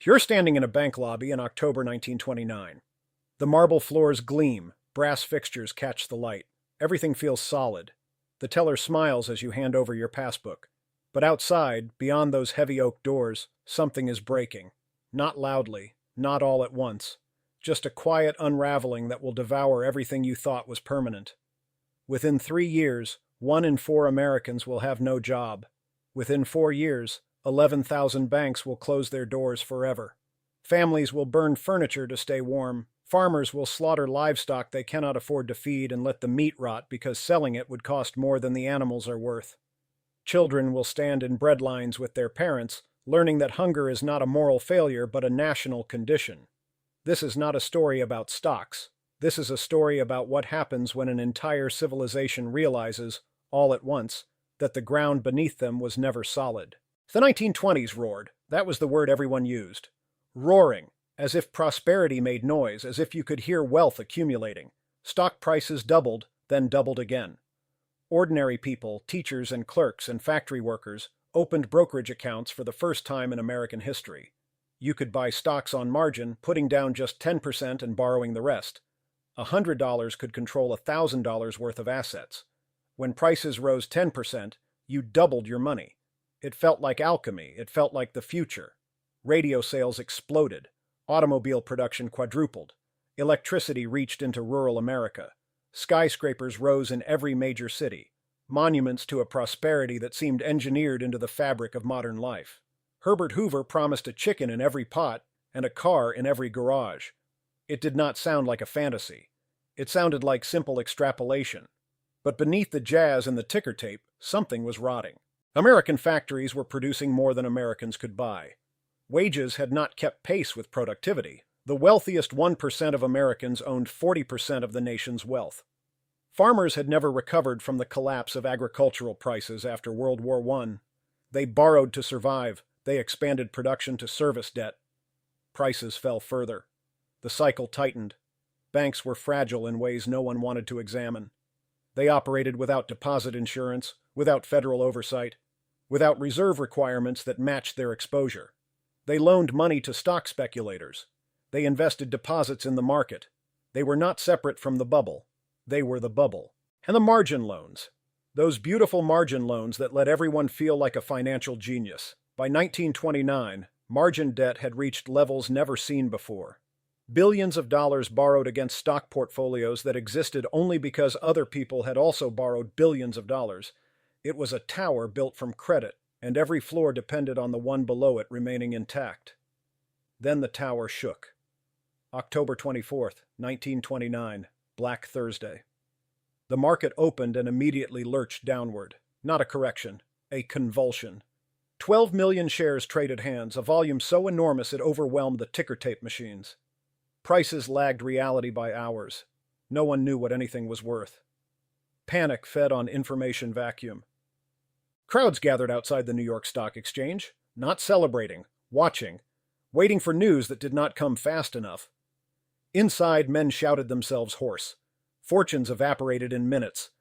You're standing in a bank lobby in October 1929. The marble floors gleam, brass fixtures catch the light. Everything feels solid. The teller smiles as you hand over your passbook. But outside, beyond those heavy oak doors, something is breaking. Not loudly, not all at once. Just a quiet unraveling that will devour everything you thought was permanent. Within 3 years, 1 in 4 Americans will have no job. Within 4 years, 11,000 banks will close their doors forever. Families will burn furniture to stay warm. Farmers will slaughter livestock they cannot afford to feed and let the meat rot because selling it would cost more than the animals are worth. Children will stand in bread lines with their parents, learning that hunger is not a moral failure but a national condition. This is not a story about stocks. This is a story about what happens when an entire civilization realizes, all at once, that the ground beneath them was never solid. The 1920s roared. That was the word everyone used. Roaring, as if prosperity made noise, as if you could hear wealth accumulating. Stock prices doubled, then doubled again. Ordinary people, teachers and clerks and factory workers, opened brokerage accounts for the first time in American history. You could buy stocks on margin, putting down just 10% and borrowing the rest. $100 could control $1,000 worth of assets. When prices rose 10%, you doubled your money. It felt like alchemy. It felt like the future. Radio sales exploded. Automobile production quadrupled. Electricity reached into rural America. Skyscrapers rose in every major city, monuments to a prosperity that seemed engineered into the fabric of modern life. Herbert Hoover promised a chicken in every pot and a car in every garage. It did not sound like a fantasy. It sounded like simple extrapolation. But beneath the jazz and the ticker tape, something was rotting. American factories were producing more than Americans could buy. Wages had not kept pace with productivity. The wealthiest 1% of Americans owned 40% of the nation's wealth. Farmers had never recovered from the collapse of agricultural prices after World War I. They borrowed to survive. They expanded production to service debt. Prices fell further. The cycle tightened. Banks were fragile in ways no one wanted to examine. They operated without deposit insurance, without federal oversight, without reserve requirements that matched their exposure. They loaned money to stock speculators. They invested deposits in the market. They were not separate from the bubble. They were the bubble. And the margin loans. Those beautiful margin loans that let everyone feel like a financial genius. By 1929, margin debt had reached levels never seen before. Billions of dollars borrowed against stock portfolios that existed only because other people had also borrowed billions of dollars. It was a tower built from credit, and every floor depended on the one below it remaining intact. Then the tower shook. October 24th, 1929, Black Thursday. The market opened and immediately lurched downward. Not a correction, a convulsion. 12 million shares traded hands, a volume so enormous it overwhelmed the ticker tape machines. Prices lagged reality by hours. No one knew what anything was worth. Panic fed on information vacuum. Crowds gathered outside the New York Stock Exchange, not celebrating, watching, waiting for news that did not come fast enough. Inside, men shouted themselves hoarse. Fortunes evaporated in minutes.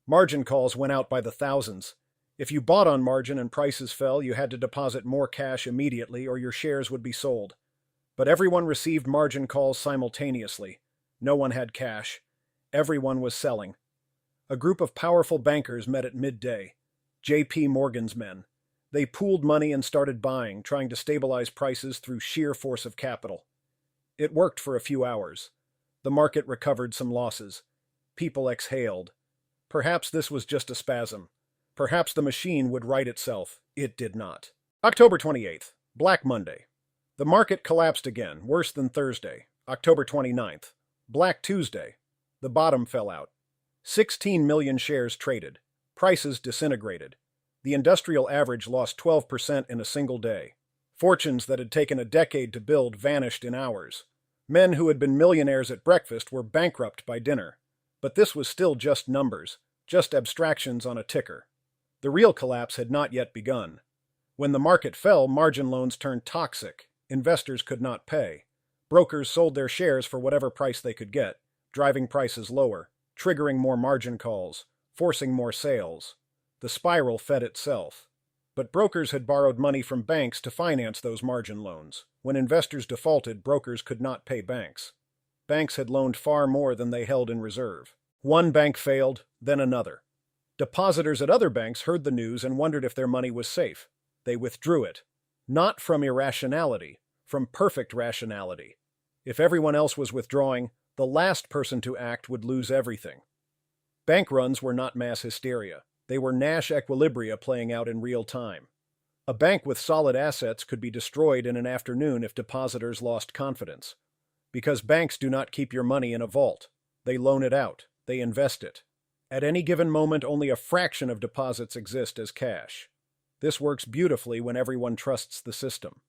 Margin calls went out by the thousands. If you bought on margin and prices fell, you had to deposit more cash immediately or your shares would be sold. But everyone received margin calls simultaneously. No one had cash. Everyone was selling. A group of powerful bankers met at midday. J.P. Morgan's men. They pooled money and started buying, trying to stabilize prices through sheer force of capital. It worked for a few hours. The market recovered some losses. People exhaled. Perhaps this was just a spasm. Perhaps the machine would right itself. It did not. October 28th, Black Monday. The market collapsed again, worse than Thursday. October 29th, Black Tuesday. The bottom fell out. 16 million shares traded. Prices disintegrated. The industrial average lost 12% in a single day. Fortunes that had taken a decade to build vanished in hours. Men who had been millionaires at breakfast were bankrupt by dinner. But this was still just numbers, just abstractions on a ticker. The real collapse had not yet begun. When the market fell, margin loans turned toxic. Investors could not pay. Brokers sold their shares for whatever price they could get, driving prices lower, triggering more margin calls, forcing more sales. The spiral fed itself. But brokers had borrowed money from banks to finance those margin loans. When investors defaulted, brokers could not pay banks. Banks had loaned far more than they held in reserve. One bank failed, then another. Depositors at other banks heard the news and wondered if their money was safe. They withdrew it. Not from irrationality, from perfect rationality. If everyone else was withdrawing, the last person to act would lose everything. Bank runs were not mass hysteria. They were Nash equilibria playing out in real time. A bank with solid assets could be destroyed in an afternoon if depositors lost confidence. Because banks do not keep your money in a vault. They loan it out. They invest it. At any given moment, only a fraction of deposits exist as cash. This works beautifully when everyone trusts the system.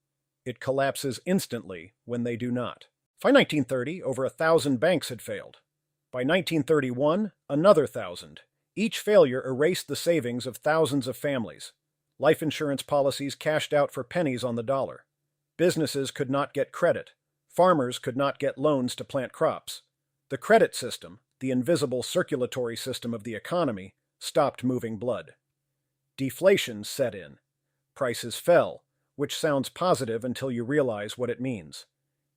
It collapses instantly when they do not. By 1930, over 1,000 banks had failed. By 1931, another 1,000. Each failure erased the savings of thousands of families. Life insurance policies cashed out for pennies on the dollar. Businesses could not get credit. Farmers could not get loans to plant crops. The credit system, the invisible circulatory system of the economy, stopped moving blood. Deflation set in. Prices fell, which sounds positive until you realize what it means.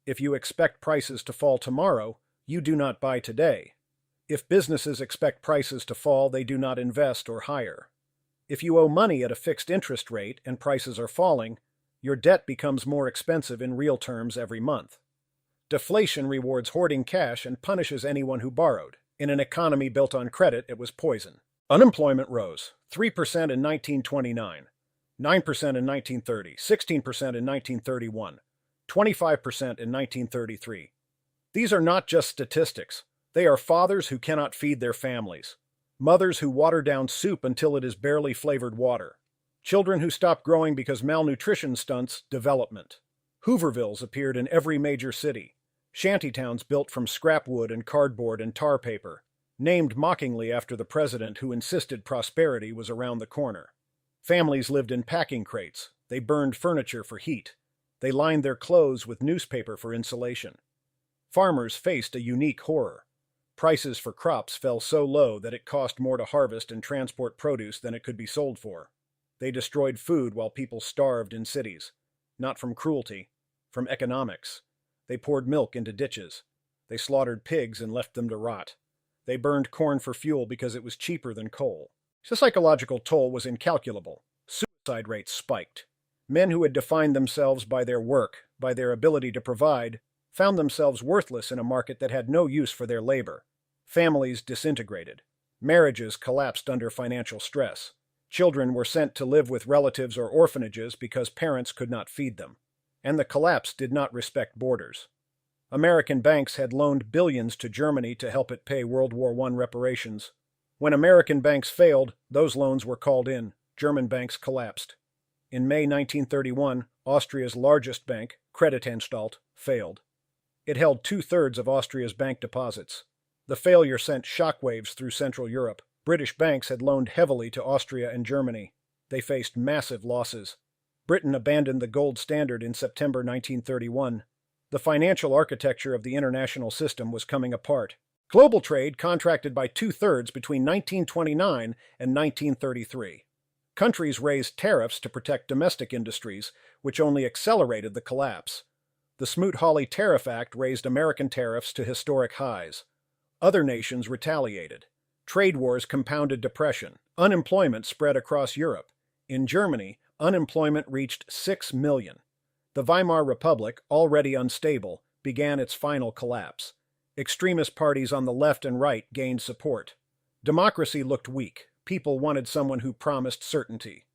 If you expect prices to fall tomorrow, you do not buy today. If businesses expect prices to fall, they do not invest or hire. If you owe money at a fixed interest rate and prices are falling, your debt becomes more expensive in real terms every month. Deflation rewards hoarding cash and punishes anyone who borrowed. In an economy built on credit, it was poison. Unemployment rose, 3% in 1929, 9% in 1930, 16% in 1931, 25% in 1933. These are not just statistics. They are fathers who cannot feed their families, mothers who water down soup until it is barely flavored water, children who stop growing because malnutrition stunts development. Hoovervilles appeared in every major city, shantytowns built from scrap wood and cardboard and tar paper, named mockingly after the president who insisted prosperity was around the corner. Families lived in packing crates. They burned furniture for heat. They lined their clothes with newspaper for insulation. Farmers faced a unique horror. Prices for crops fell so low that it cost more to harvest and transport produce than it could be sold for. They destroyed food while people starved in cities. Not from cruelty, from economics. They poured milk into ditches. They slaughtered pigs and left them to rot. They burned corn for fuel because it was cheaper than coal. The psychological toll was incalculable. Suicide rates spiked. Men who had defined themselves by their work, by their ability to provide, found themselves worthless in a market that had no use for their labor. Families disintegrated. Marriages collapsed under financial stress. Children were sent to live with relatives or orphanages because parents could not feed them. And the collapse did not respect borders. American banks had loaned billions to Germany to help it pay World War I reparations. When American banks failed, those loans were called in. German banks collapsed. In May 1931, Austria's largest bank, Kreditanstalt, failed. It held 2/3 of Austria's bank deposits. The failure sent shockwaves through Central Europe. British banks had loaned heavily to Austria and Germany. They faced massive losses. Britain abandoned the gold standard in September 1931. The financial architecture of the international system was coming apart. Global trade contracted by 2/3 between 1929 and 1933. Countries raised tariffs to protect domestic industries, which only accelerated the collapse. The Smoot-Hawley Tariff Act raised American tariffs to historic highs. Other nations retaliated. Trade wars compounded depression. Unemployment spread across Europe. In Germany, unemployment reached 6 million. The Weimar Republic, already unstable, began its final collapse. Extremist parties on the left and right gained support. Democracy looked weak. People wanted someone who promised certainty.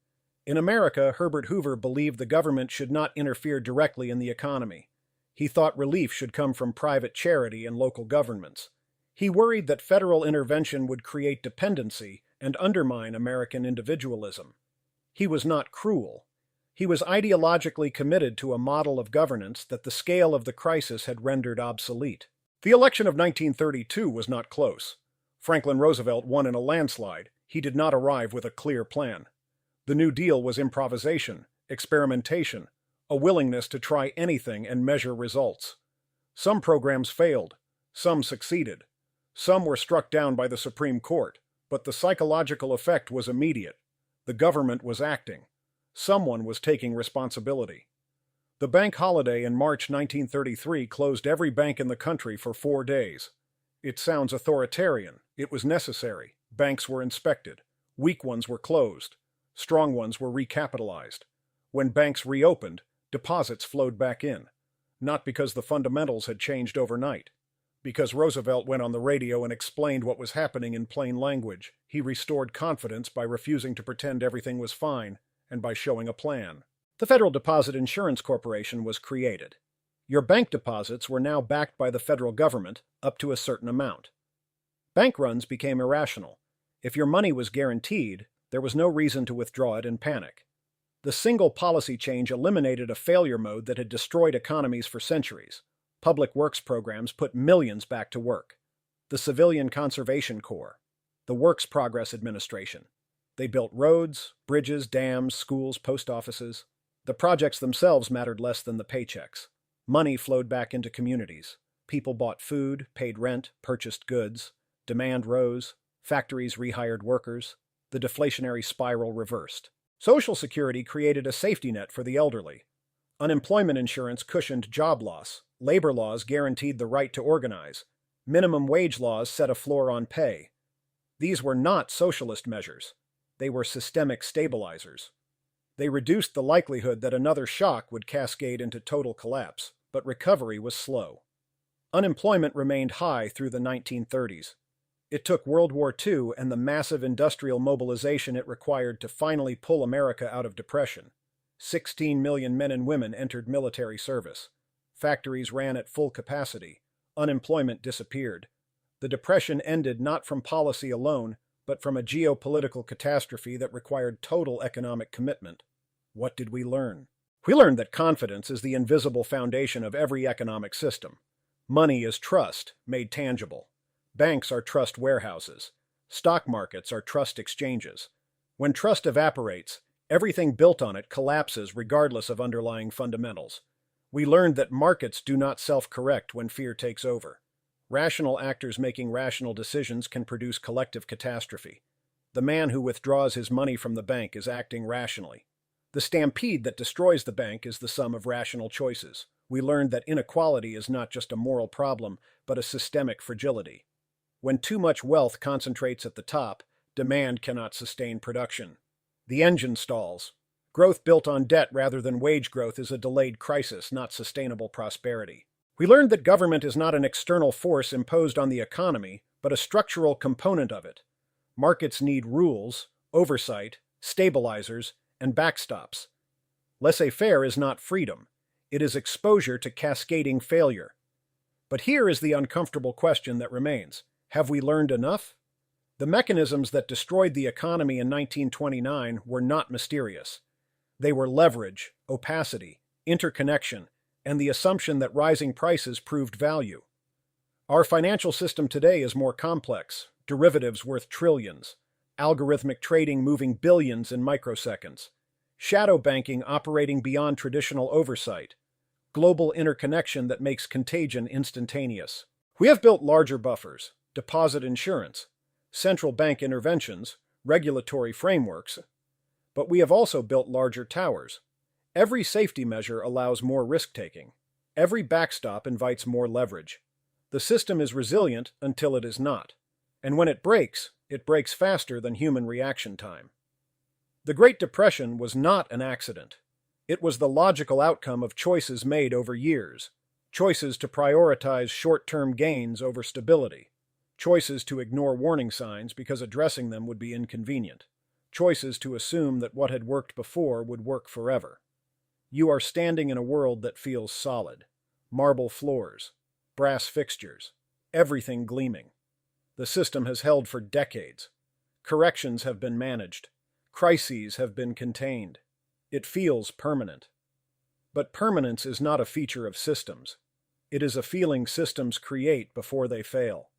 In America, Herbert Hoover believed the government should not interfere directly in the economy. He thought relief should come from private charity and local governments. He worried that federal intervention would create dependency and undermine American individualism. He was not cruel. He was ideologically committed to a model of governance that the scale of the crisis had rendered obsolete. The election of 1932 was not close. Franklin Roosevelt won in a landslide. He did not arrive with a clear plan. The New Deal was improvisation, experimentation, a willingness to try anything and measure results. Some programs failed. Some succeeded. Some were struck down by the Supreme Court, but the psychological effect was immediate. The government was acting. Someone was taking responsibility. The bank holiday in March 1933 closed every bank in the country for 4 days. It sounds authoritarian. It was necessary. Banks were inspected. Weak ones were closed. Strong ones were recapitalized. When banks reopened, deposits flowed back in. Not because the fundamentals had changed overnight. Because Roosevelt went on the radio and explained what was happening in plain language. He restored confidence by refusing to pretend everything was fine and by showing a plan. The Federal Deposit Insurance Corporation was created. Your bank deposits were now backed by the federal government up to a certain amount. Bank runs became irrational. If your money was guaranteed, there was no reason to withdraw it in panic. The single policy change eliminated a failure mode that had destroyed economies for centuries. Public works programs put millions back to work. The Civilian Conservation Corps, the Works Progress Administration. They built roads, bridges, dams, schools, post offices. The projects themselves mattered less than the paychecks. Money flowed back into communities. People bought food, paid rent, purchased goods. Demand rose. Factories rehired workers. The deflationary spiral reversed. Social Security created a safety net for the elderly. Unemployment insurance cushioned job loss. Labor laws guaranteed the right to organize. Minimum wage laws set a floor on pay. These were not socialist measures. They were systemic stabilizers. They reduced the likelihood that another shock would cascade into total collapse, but recovery was slow. Unemployment remained high through the 1930s. It took World War II and the massive industrial mobilization it required to finally pull America out of depression. 16 million men and women entered military service. Factories ran at full capacity. Unemployment disappeared. The depression ended not from policy alone, but from a geopolitical catastrophe that required total economic commitment. What did we learn? We learned that confidence is the invisible foundation of every economic system. Money is trust, made tangible. Banks are trust warehouses. Stock markets are trust exchanges. When trust evaporates, everything built on it collapses regardless of underlying fundamentals. We learned that markets do not self-correct when fear takes over. Rational actors making rational decisions can produce collective catastrophe. The man who withdraws his money from the bank is acting rationally. The stampede that destroys the bank is the sum of rational choices. We learned that inequality is not just a moral problem, but a systemic fragility. When too much wealth concentrates at the top, demand cannot sustain production. The engine stalls. Growth built on debt rather than wage growth is a delayed crisis, not sustainable prosperity. We learned that government is not an external force imposed on the economy, but a structural component of it. Markets need rules, oversight, stabilizers, and backstops. Laissez-faire is not freedom. It is exposure to cascading failure. But here is the uncomfortable question that remains. Have we learned enough? The mechanisms that destroyed the economy in 1929 were not mysterious. They were leverage, opacity, interconnection, and the assumption that rising prices proved value. Our financial system today is more complex, derivatives worth trillions, algorithmic trading moving billions in microseconds, shadow banking operating beyond traditional oversight, global interconnection that makes contagion instantaneous. We have built larger buffers, deposit insurance, central bank interventions, regulatory frameworks, but we have also built larger towers. Every safety measure allows more risk-taking. Every backstop invites more leverage. The system is resilient until it is not. And when it breaks faster than human reaction time. The Great Depression was not an accident. It was the logical outcome of choices made over years. Choices to prioritize short-term gains over stability. Choices to ignore warning signs because addressing them would be inconvenient. Choices to assume that what had worked before would work forever. You are standing in a world that feels solid. Marble floors, brass fixtures, everything gleaming. The system has held for decades. Corrections have been managed. Crises have been contained. It feels permanent. But permanence is not a feature of systems. It is a feeling systems create before they fail.